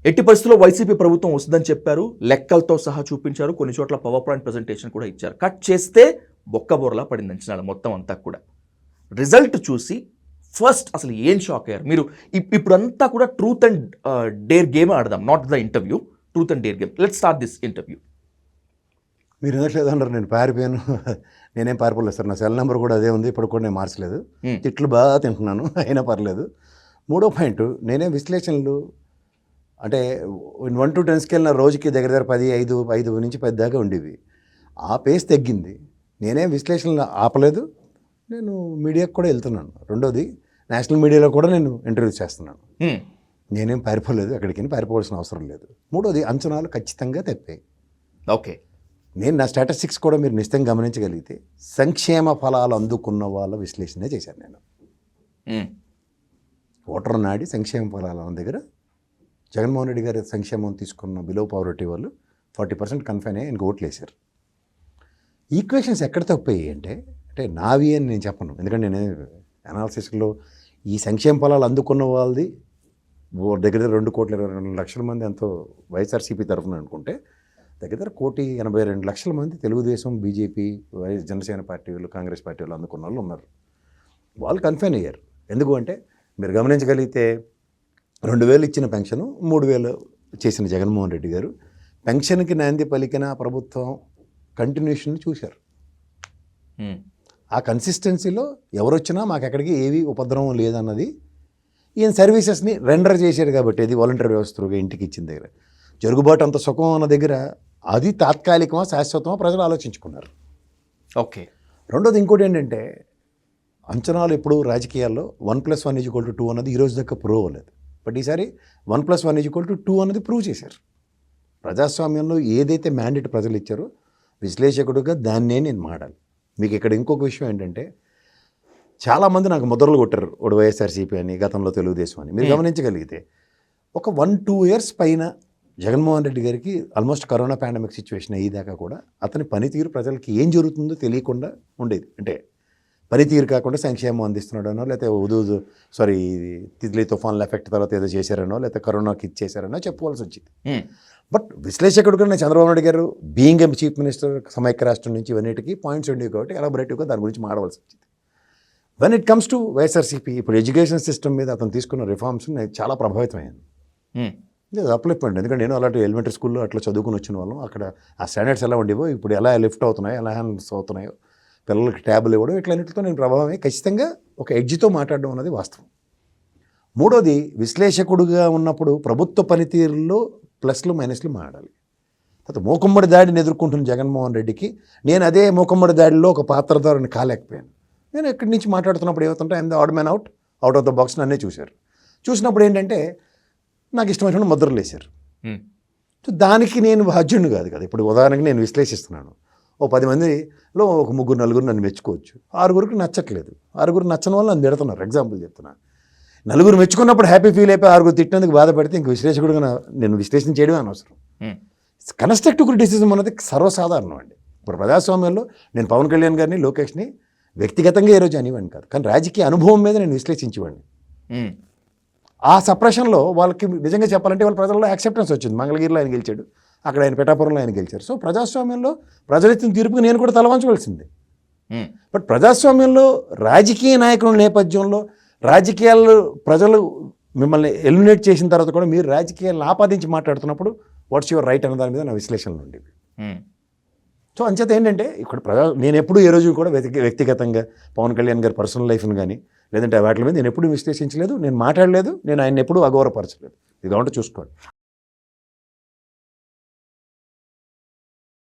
ఎట్టి పరిస్థితుల్లో వైసీపీ ప్రభుత్వం వస్తుందని చెప్పారు, లెక్కలతో సహా చూపించారు, కొన్ని చోట్ల పవర్ పాయింట్ ప్రజెంటేషన్ కూడా ఇచ్చారు. కట్ చేస్తే బొక్కబోరలా పడింది అంచనాలు మొత్తం అంతా కూడా. రిజల్ట్ చూసి ఫస్ట్ అసలు ఏం షాక్ అయ్యారు మీరు? ఇప్పుడంతా కూడా ట్రూత్ అండ్ డేర్ గేమ్ ఆడదాం, not the interview, truth and dare game. Let's start this interview. మీరు ఎందుకు నేను పారిపోయాను? నేనేం పారిపోలేదు సార్, నా సెల్ నెంబర్ కూడా అదే ఉంది, ఇప్పుడు కూడా నేను మార్చలేదు. తిట్లు బాగా తింటున్నాను, అయినా పర్లేదు. మూడో పాయింట్, నేనే విశ్లేషణలు అంటే 1 to 10 స్కేల్ నా రోజుకి దగ్గర 5 నుంచి 10 దాకా ఉండేవి. ఆ పేస్ తగ్గింది. నేనేం విశ్లేషణలు ఆపలేదు, నేను మీడియాకు కూడా వెళ్తున్నాను. రెండోది, నేషనల్ మీడియాలో కూడా నేను ఇంటర్వ్యూ చేస్తున్నాను. నేనేం పారిపోలేదు, ఎక్కడికి పారిపోవాల్సిన అవసరం లేదు. మూడోది, అంచనాలు ఖచ్చితంగా తప్పాయి. ఓకే, నేను నా స్టాటిస్టిక్స్ కూడా మీరు నిశ్చితంగా గమనించగలిగితే సంక్షేమ ఫలాలు అందుకున్న వాళ్ళ విశ్లేషణ చేశాను నేను. ఓటర్ నాడి సంక్షేమ ఫలాలు అన్న దగ్గర జగన్మోహన్ రెడ్డి గారి సంక్షేమం తీసుకున్న బిలో పవర్టీ వాళ్ళు 40% కన్ఫైన్ అయ్యి ఆయనకు ఓట్లు వేశారు. ఈక్వేషన్స్ ఎక్కడ తప్పాయి అంటే నావి అని నేను చెప్పను, ఎందుకంటే నేను అనాలిసిస్లో ఈ సంక్షేమ ఫలాలు అందుకున్న వాళ్ళది దగ్గర 2,22,00,000 మంది ఎంతో వైఎస్ఆర్సీపీ తరఫున అనుకుంటే దగ్గర 1,82,00,000 మంది తెలుగుదేశం, బీజేపీ, జనసేన పార్టీ వాళ్ళు, కాంగ్రెస్ పార్టీ వాళ్ళు అందుకున్న వాళ్ళు ఉన్నారు. వాళ్ళు కన్ఫైన్ అయ్యారు. ఎందుకు అంటే మీరు గమనించగలిగితే 2,000 ఇచ్చిన పెన్షన్ 3,000 చేసిన జగన్మోహన్ రెడ్డి గారు పెన్షన్కి నాంది పలికిన ప్రభుత్వం కంటిన్యూషన్ చూశారు. ఆ కన్సిస్టెన్సీలో ఎవరొచ్చినా మాకు ఎక్కడికి ఏవి ఉపద్రవం లేదన్నది ఈయన సర్వీసెస్ని రెండర్ చేశారు. కాబట్టి అది వాలంటీర్ వ్యవస్థగా ఇంటికి ఇచ్చిన దగ్గర జరుగుబాటు అంత సుఖం అన్న దగ్గర అది తాత్కాలికమా శాశ్వతమా ప్రజలు ఆలోచించుకున్నారు. ఓకే. రెండోది ఇంకోటి ఏంటంటే అంచనాలు ఎప్పుడు రాజకీయాల్లో 1+1 = 2 అన్నది ఈరోజు దాకా ప్రూవ్ అవ్వలేదు. బట్ ఈసారి 1+1 = 2 అన్నది ప్రూవ్ చేశారు. ప్రజాస్వామ్యంలో ఏదైతే మ్యాండేట్ ప్రజలు ఇచ్చారో విశ్లేషకుడుగా దాన్నే నేను మాడాలి. మీకు ఇక్కడ ఇంకొక విషయం ఏంటంటే చాలామంది నాకు ముద్రలు కొట్టారు, ఒకటి వైఎస్ఆర్సీపీ అని, గతంలో తెలుగుదేశం అని. మీరు గమనించగలిగితే ఒక 1-2 ఇయర్స్ పైన జగన్మోహన్ రెడ్డి గారికి ఆల్మోస్ట్ కరోనా పాండమిక్ సిచ్యువేషన్ అయ్యేదాకా కూడా అతని పనితీరు ప్రజలకి ఏం జరుగుతుందో తెలియకుండా ఉండేది. అంటే పనితీరు కాకుండా సంక్షేమం అందిస్తున్నాడనో, లేకపోతే తిత్లీ తుఫాన్ల ఎఫెక్ట్ తర్వాత ఏదో చేశారనో, లేకపోతే కరోనాకి ఇచ్చేసారనో చెప్పుకోవాల్సి వచ్చింది. బట్ విశ్లేషకుడుగా చంద్రబాబు నాయుడు గారు బీయింగ్ ఏ చీఫ్ మినిస్టర్ సమైక్య రాష్ట్రం నుంచి ఇవన్నిటికీ పాయింట్స్ ఉండేవి కాబట్టి ఎలాబొరేటివ్గా దాని గురించి మాడవలసి వచ్చింది. When it comes to YSRCP, ఇప్పుడు ఎడ్యుకేషన్ సిస్టమ్ మీద అతను తీసుకున్న రిఫార్మ్స్ నేను చాలా ప్రభావితమైంది. అప్లిప్మెంట్, ఎందుకంటే నేను అలాంటి ఎలిమెంటరీ స్కూల్లో అట్లా చదువుకుని వచ్చిన వాళ్ళం. అక్కడ ఆ స్టాండర్డ్స్ ఎలా ఉండేవో ఇప్పుడు ఎలా లిఫ్ట్ అవుతున్నాయో, ఎలా హ్యాండ్స్ అవుతున్నాయో, పిల్లలకి ట్యాబ్లు ఇవ్వడం, ఇట్లన్నిటితో నేను ప్రభావమే. ఖచ్చితంగా ఒక ఎడ్జ్తో మాట్లాడడం అనేది వాస్తవం. మూడోది, విశ్లేషకుడుగా ఉన్నప్పుడు ప్రభుత్వ పనితీరులో ప్లస్లు మైనస్లు మాట్లాడాలి. తర్వాత మూకుమ్మడి దాడిని ఎదుర్కొంటున్న జగన్మోహన్ రెడ్డికి నేను అదే మూకుమ్మడి దాడిలో ఒక పాత్రధారిని కాలేకపోయాను. నేను ఎక్కడి నుంచి మాట్లాడుతున్నప్పుడు ఏమవుతుంటే I'm the odd man out of the box నన్నే చూశారు. చూసినప్పుడు ఏంటంటే నాకు ఇష్టమైన ముద్రలు వేశారు. సో దానికి నేను బాధ్యుడిని కాదు కదా. ఇప్పుడు ఉదాహరణకి నేను విశ్లేషిస్తున్నాను, 10 మందిలో ఒక 3-4 నన్ను మెచ్చుకోవచ్చు, 6 నచ్చట్లేదు, 6 నచ్చని వాళ్ళు నన్ను తిడుతున్నారు. ఎగ్జాంపుల్ చెప్తున్నా, 4 మెచ్చుకున్నప్పుడు హ్యాపీ ఫీల్ అయిపోయి 6 తిట్టినందుకు బాధపడితే ఇంక విశ్లేషకుడుగా నేను విశ్లేషణ చేయడమే అనవసరం. కన్స్ట్రక్టివ్ క్రిటిసిజం అన్నది సర్వసాధారణం అండి. ఇప్పుడు ప్రజాస్వామ్యంలో నేను పవన్ కళ్యాణ్ గారిని, లోకేష్ని వ్యక్తిగతంగా ఈరోజు అనేవాడిని కాదు, కానీ రాజకీయ అనుభవం మీద నేను విశ్లేషించేవాడిని. ఆ సప్రెషన్లో వాళ్ళకి నిజంగా చెప్పాలంటే వాళ్ళ ప్రజల్లో యాక్సెప్టెన్స్ వచ్చింది. మంగళగిరిలో ఆయన గెలిచాడు, అక్కడ ఆయన పిఠాపురంలో ఆయన గెలిచారు. సో ప్రజాస్వామ్యంలో ప్రజలిచ్చిన తీర్పుకి నేను కూడా తలవంచవలసిందే. బట్ ప్రజాస్వామ్యంలో రాజకీయ నాయకుల నేపథ్యంలో రాజకీయాల్లో ప్రజలు మిమ్మల్ని ఎలిమినేట్ చేసిన తర్వాత కూడా మీరు రాజకీయాలను ఆపాదించి మాట్లాడుతున్నప్పుడు వాట్స్ యువర్ రైట్ అన్న దాని మీద నా విశ్లేషణలు ఉండేవి. సో అంచేత ఏంటంటే ఇక్కడ నేను ఎప్పుడు ఏ రోజు కూడా వ్యక్తిగతంగా పవన్ కళ్యాణ్ గారి పర్సనల్ లైఫ్ని కానీ లేదంటే వాటి మీద నేను ఎప్పుడు విశ్లేషించలేదు, నేను మాట్లాడలేదు, నేను ఆయన ఎప్పుడు అగౌరవపరచలేదు. ఇది కావాలంటే చూసుకోండి.